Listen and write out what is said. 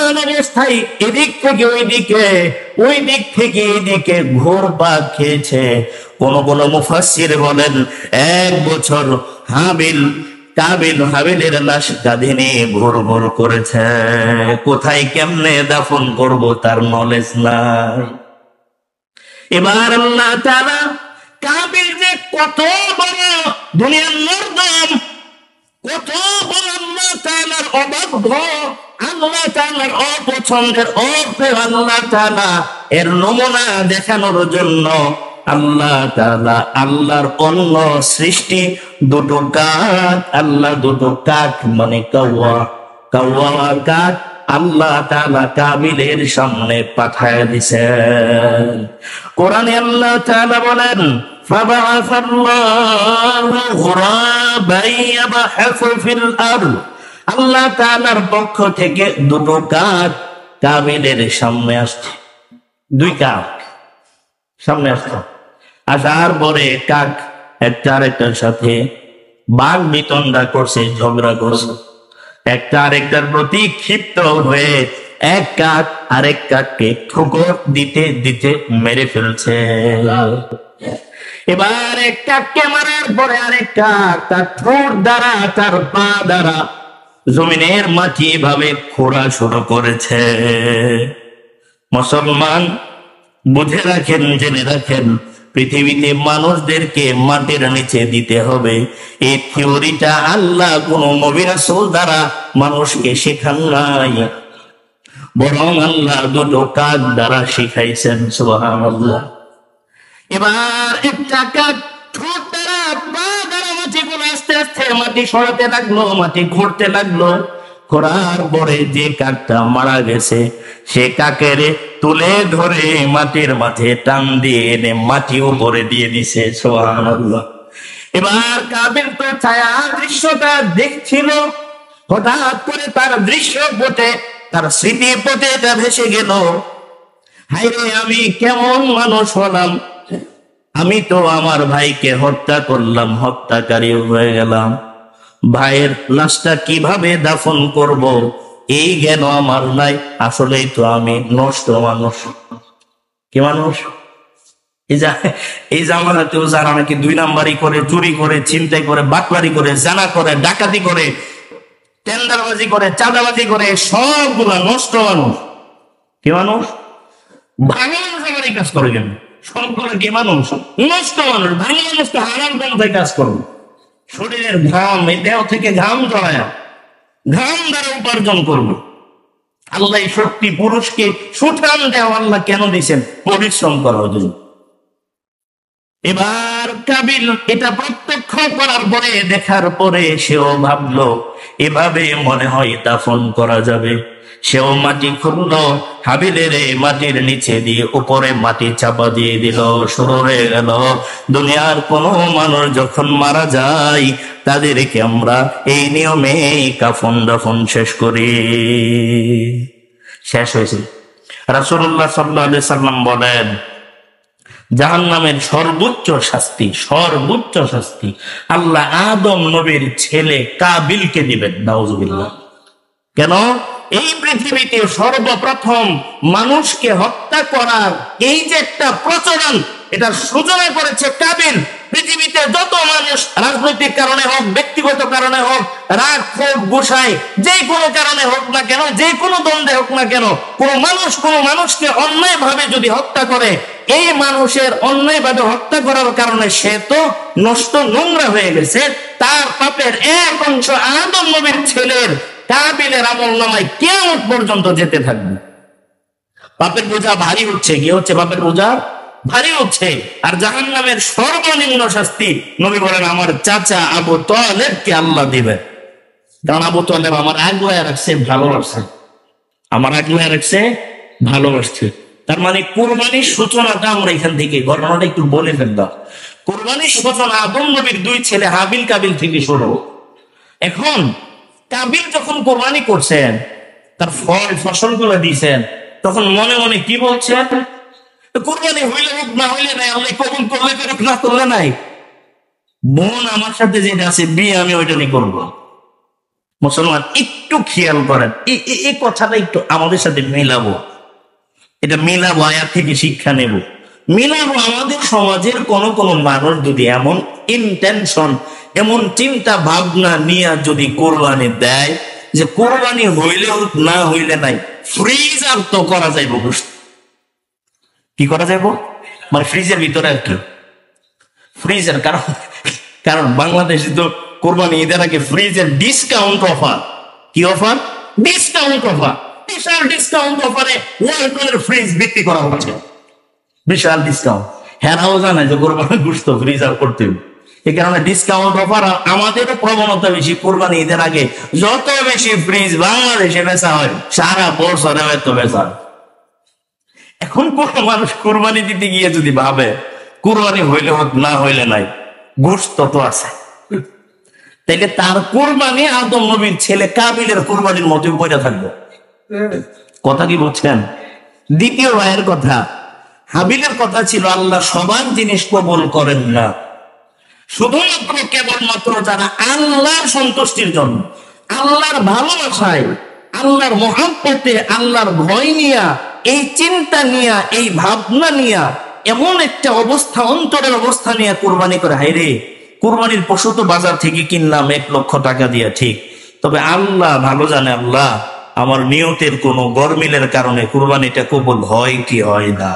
সমান অবস্থায় এদিক থেকে ওইদিকে, ওই দিক থেকে এদিকে ঘুরপাক খেয়েছে। কোন কোন মুফাসসির বলেন 1 বছর হাবিলের লাশ কাঁধে নিয়ে ঘুর ঘুর করেছে। কোথায় কেমনে দাফন করব তার নলেজ নাই। এবার আল্লাহ তাআলা কাবিল যে কত বড় দুনিয়ার নরদম, কত বড় আল্লাহ তাআলার অবাধ্য, আল্লাহ তাআলার অপছন্দের অপ্রিয়, আল্লাহ তাআলা এর নমুনা দেখানোর জন্য আল্লাহ তাআলা আল্লাহর অন্য সৃষ্টি দুটো কাক, আল্লাহ দুটো কাক মানে কাওয়া কাক আল্লাহ তাআলা কাবিলের সামনে পাঠায় দিয়েছেন। কোরআনে আল্লাহ তাআলা বলেন ফাবাআসাল্লাহু গুরাবান ইয়াবহাসু ফিল আরদ, আল্লাহ তাআলার পক্ষ থেকে দুটো কাক কাবিলের সামনে আসছে। 2 কাক সামনে আসছে। আসার পরে কাক একটা আরেকটার সাথে বাঘ বিতণ্ডা করছে, ঝগড়া করছে। একটা আরেকটার প্রতি ক্ষিপ্ত হয়ে এক কাক আরেক কাককে ঠোকর দিতে দিতে মেরে ফেলছে। এবার এক কাককে মারার পরে আরেক কাক তার ঠোঁট দ্বারা, তার পা দ্বারা জমিনের মাটি এভাবে খোঁড়া শুরু করেছে। মুসলমান বুঝে রাখেন, জেনে রাখেন, পৃথিবীতে মানুষদেরকে মাটির নিচে দিতে হবে এই থিওরিটা আল্লাহ কোন নবী রাসূল দ্বারা মানুষকে শেখান নাই, বরং আল্লাহ দুটো কাক দ্বারা শিখাইছেন। সুবহানাল্লাহ। এবার একটা কাক ঠোঁট দ্বারা, পা দ্বারা মাটিগুলো আস্তে আস্তে মাটি সরাতে লাগলো, মাটি ঘুরতে লাগলো। করার পরে যে কাকটা মারা গেছে সে কাকের তুলে ধরে মাটির মাঝে টান দিয়ে এনে মাটি উপরে দিয়ে দিছে। সুবহানাল্লাহ। এবার কাবিল তো ছায়া দৃশ্যটা দেখছিল, হঠাৎ করে তার দৃশ্য পটে, তার স্মৃতি পটে এটা ভেসে গেল। হায়রে, আমি কেমন মানুষ হলাম, আমি তো আমার ভাইকে হত্যা করলাম, হত্যাকারী হয়ে গেলাম। ভাইয়ের লাশটা কিভাবে দাফন করব এই জ্ঞান আমার নাই। আসলেই তো আমি নষ্ট মানুষ। কি মানুষ? এই জামানাতেও যারা নাকি 2 নাম্বারি করে, চুরি করে, ছিনতাই করে, বাটপারি করে, জানা করে, ডাকাতি করে, টেন্ডারবাজি করে, চাঁদাবাজি করে, সবগুলা নষ্ট মানুষ। কি মানুষ? ভালো মানুষ আমার এই কাজ করে কেন? সবগুলো কি মানুষ? নষ্ট মানুষ। ভালো মানুষ তো হারাম পন্থায় কাজ করবে। শরীরের ঘাম, এই দেহ থেকে ঘাম জড়ায়, ঘাম দ্বারা উপার্জন করবে। আল্লাহ শক্তি পুরুষকে সুঠাম দেহ আল্লাহ কেন দিয়েছেন? পরিশ্রম করার জন্য। এবার কাবিল এটা প্রত্যক্ষ করার পরে, দেখার পরে সেও ভাবলো এভাবে মনে হয় দাফন করা যাবে। সেও মাটি খুঁড়লো, হাবিলের মাটির নিচে দিয়ে উপরে মাটি চাপা দিয়ে দিল। শুরু হয়ে গেল দুনিয়ার কোন মানুষ যখন মারা যায় তাদেরকে আমরা এই নিয়মে কাফন দাফন শেষ করি। শেষ হয়েছে। রাসূলুল্লাহ সাল্লাল্লাহু আলাইহি সাল্লাম বলেন জাহান্নামের সর্বোচ্চ শাস্তি আল্লাহ আদম নবীর ছেলে কাবিলকে দিবেন। নাউজুবিল্লাহ। কেন? এই পৃথিবীতে সর্বপ্রথম মানুষকে হত্যা করার এই যে একটা প্রচলন, এটা সূচনা করেছে কাবিল। পৃথিবীতে যত মানুষ রাজনৈতিক কারণে হোক, ব্যক্তিগত কারণে হোক, রাগ ক্ষোভ গোসায়, যে কোনো কারণে হোক না কেন, যে কোনো দ্বন্দ্বে হোক না কেন, কোন মানুষকে অন্যায় ভাবে যদি হত্যা করে, এই মানুষের অন্যায় ভাবে হত্যা করার কারণে সে তো নষ্ট, নোংরা হয়ে গেছে। তার পাপের এক অংশ আদম নবীর ছেলের কাবিলের আমলনামায় কিয়ামত পর্যন্ত যেতে থাকবে। পাপের বোঝা ভারী হচ্ছে। কি হচ্ছে? পাপের বোঝা ভারী হচ্ছে। আর জাহান্নামের সর্বনিম্ন শাস্তি নবী বলেন আমার চাচা আবু তালেবকে আল্লাহ দিবে। কারণ আবু তালেব আমার আগলায় রাখছে, ভালোবাসছে, আমার আগলায় রাখছে, ভালোবাসছে। তার মানে কুরবানির সূচনাটা আমরা এখান থেকে, ঘটনাটা একটু বলে ফেললাম। কুরবানির সূচনা আদম নবীর 2 ছেলে হাবিল কাবিল থেকে শুরু। এখন কাবিল যখন কোরবানি করছেন, তার ফসলগুলো দিয়েছেন, তখন মনে মনে কি বলছেন? কোরবানি হইলে হোক, না হইলে নাই, আল্লাহ কবুল করলে করুক, না করলে নাই। বোন আমার সাথে যেটা আছে বিয়ে, আমি ওইটা নিয়ে করবো। মুসলমান একটু খেয়াল করেন, এই কথাটা একটু আমাদের সাথে মিলাবো, এটা মিলাবো, আয়াত থেকে শিক্ষা নেব, মিলাবো। আমাদের সমাজের কোন কোন মানুষ যদি এমন ইন্টেনশন, এমন চিন্তা ভাবনা নিয়ে যদি কোরবানি দেয় যে কোরবানি হইলে না হইলে নাই, ফ্রিজার তো করা যাইব, কি করা যাইব, মানে ফ্রিজের ভিতরে আর কি, ফ্রিজের, কারণ বাংলাদেশে তো কোরবানি ঈদের আগে ফ্রিজের ডিসকাউন্ট অফার, কি অফার, ডিসকাউন্ট অফার, বিশাল ডিসকাউন্ট অফারে ওয়ালটনের ফ্রিজ বিক্রি করা হচ্ছে, বিশাল ডিসকাউন্ট। হেরাও জানে যে কোরবানি গোশত ফ্রিজার করতে হবে, এই কারণে ডিসকাউন্ট অফার। আমাদেরও প্রবণতা বেশি, কোরবানি ঈদের আগে যত বেশি ফ্রিজ বাংলাদেশে বেচা হয় সারা বছরে হয়তো বেচা হয়। এখন কোন মানুষ কোরবানি দিতে গিয়ে যদি ভাবে কোরবানি হইলে হোক না হইলে নাই, গোশত তো আছে, তাইলে তার কোরবানি আদম নবীর ছেলে কাবিলের কোরবানির মতো পড়ে থাকবে। কথা কি বলছেন? দ্বিতীয় ভাইয়ের কথা, হাবিলের কথা ছিল আল্লাহ সবার জিনিস কবুল করেন না, শুধুমাত্র কেবলমাত্র যারা আল্লাহর সন্তুষ্টির জন্য, আল্লাহর ভালোবাসায়, আল্লাহর মহাব্বতে, আল্লাহর ভয় নিয়া, এই চিন্তা নিয়া, এই ভাবনা নিয়া, এমন একটা অবস্থা, অন্তরের অবস্থা নিয়ে কোরবানি করে। হায় রে, কোরবানির পশু তো বাজার থেকে কিনলাম 1 লক্ষ টাকা দিয়া, ঠিক, তবে আল্লাহ ভালো জানে, আল্লাহ আমার নিয়তের কোনো গরমিলের কারণে কোরবানিটা কবুল হয় কি হয় না।